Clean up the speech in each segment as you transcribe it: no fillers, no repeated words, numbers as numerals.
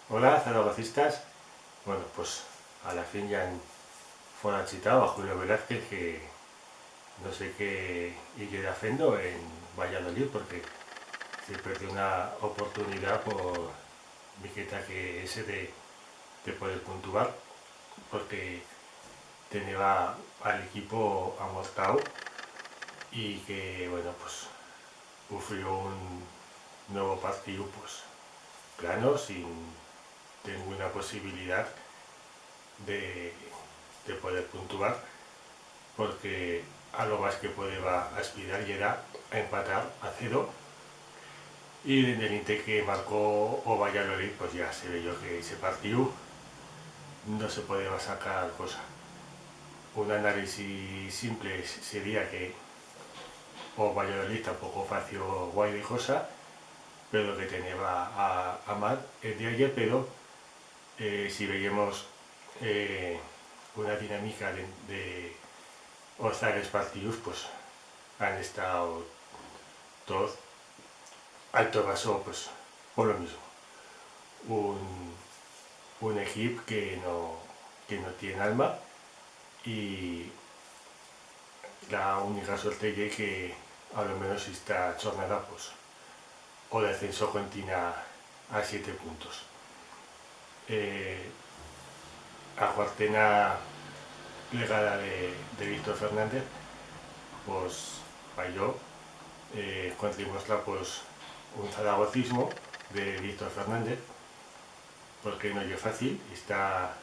Hola, zaragocistas. Bueno, pues a la fin ya han chitado a Julio Velázquez que no sé qué ir haciendo en Valladolid porque se perdió una oportunidad por miqueta que ese de poder puntuar porque tenía al equipo amortado y que bueno pues sufrió un nuevo partido pues plano sin ninguna posibilidad de, de poder puntuar porque a lo más que podía aspirar y era a empatar a cero y en el Inte que marcó o Valladolid pues ya se ve yo que ese partido no se podía sacar cosa. Un análisis simple sería que o Valladolid tampoco fació guay de cosa, pero que tenía a mal el de ayer, pero si veíamos una dinámica de os tres partidos, pues han estado todos alto basó pues por lo mismo. Un, un equipo que no tiene alma y la única suerte es que a lo menos esta jornada pues o descenso continúa a 7 puntos. A cuartena legada de Víctor Fernández pues falló conseguimos pues un zaragocismo de Víctor Fernández porque no es fácil esta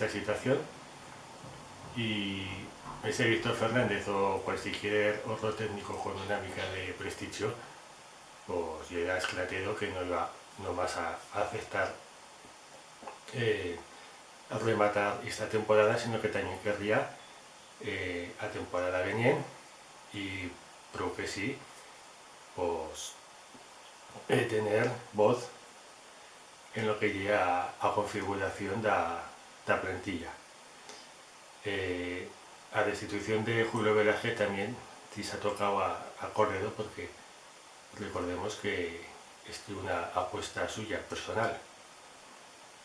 situación y ese Víctor Fernández o cualquier otro técnico con una mica de prestigio pues ya era esclatero que no vas a aceptar a rematar esta temporada, sino que también querría a temporada venir y creo que sí pues tener voz en lo que llega a configuración da plantilla. A destitución de Julio Velázquez también sí se ha tocado a corredor porque recordemos que es una apuesta suya personal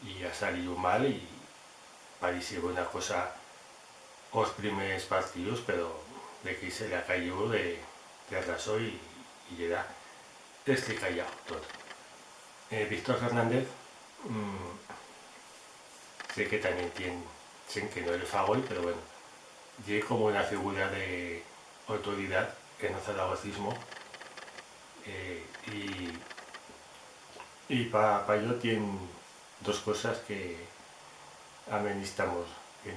y ha salido mal y parecía una cosa los primeros partidos, pero de que se le ha caído de raso y ya es que callado todo. Víctor Fernández sé que también tiene, sé que no le fa gol, pero bueno, tiene como una figura de autoridad en el zaragocismo y para ello tiene dos cosas que amenistamos en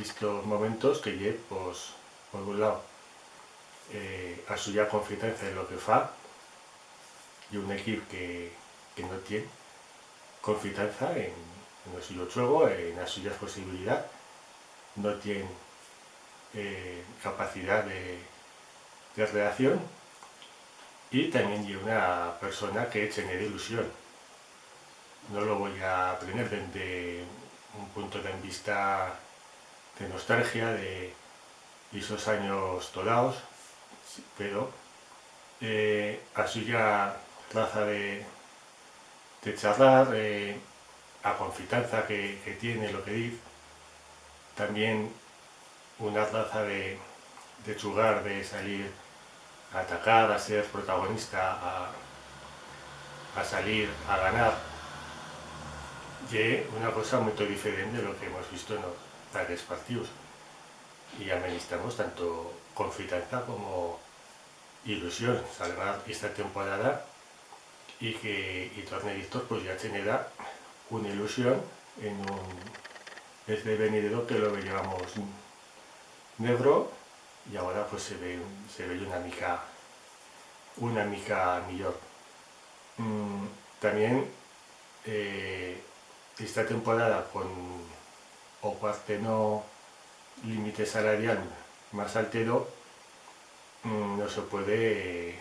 estos momentos que lle, pues, por un lado, a suya confianza en lo que fa y un equipo que no tiene confianza en lo suyo juego, en las suyas posibilidades, no tiene capacidad de reacción y también de una persona que genera ilusión. No lo voy a aprender desde un punto de vista de nostalgia de esos años dorados, pero a suya raza de charlar, a confianza que tiene lo que dice, también una raza de jugar, de salir a atacar, a ser protagonista, a salir a ganar, y una cosa muy diferente de lo que hemos visto en los tales partidos. Y amenizamos tanto confianza como ilusión salvar esta temporada y que y torne Víctor pues ya genera una ilusión en un desde venidero que lo veíamos negro y ahora pues se ve una mica mejor. También esta temporada con o cuarteno límite salarial más altero no se puede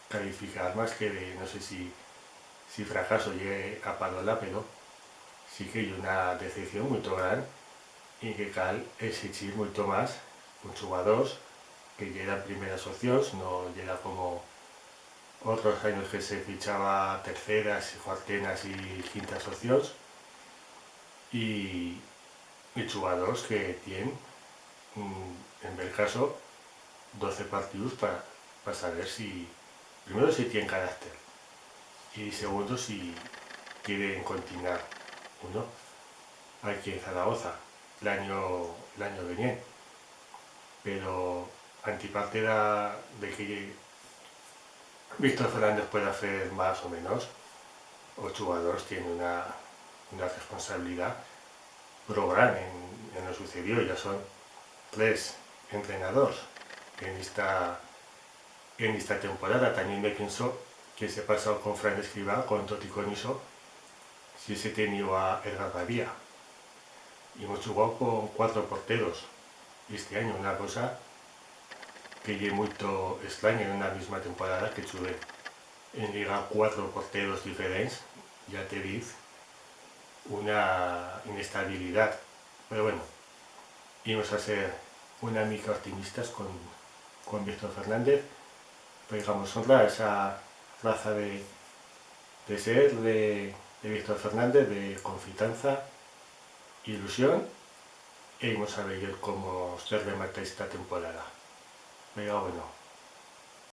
calificar más que de, no sé si fracaso llegue a Parola, pero sí que hay una decepción muy grande y que cal exigir mucho más un jugador que llega en primeras opciones, no llega como otros años que se fichaba terceras, cuartenas y quintas opciones, y jugadores que tienen, en el caso, 12 partidos para saber si, primero, si tienen carácter, y segundo, si quieren continuar uno aquí en Zaragoza el año venía. Pero antiparte de que Víctor Fernández pueda hacer más o menos, los jugadores tienen una responsabilidad pro gran en lo sucedido. Ya son 3 entrenadores en esta temporada. También me pienso que se ha pasado con Fran Escribá, con Toti Coniso, si se tenido a Edgar Badía. Y hemos jugado con 4 porteros este año, una cosa que es muy extraña en una misma temporada, que tuve en Liga 4 porteros diferentes. Ya te dice una inestabilidad. Pero bueno, íbamos a ser una mica optimistas con Víctor Fernández. Pero digamos, honra esa raza de ser de Víctor Fernández, de confianza, ilusión, e íbamos a ver cómo se remata esta temporada. Pero bueno,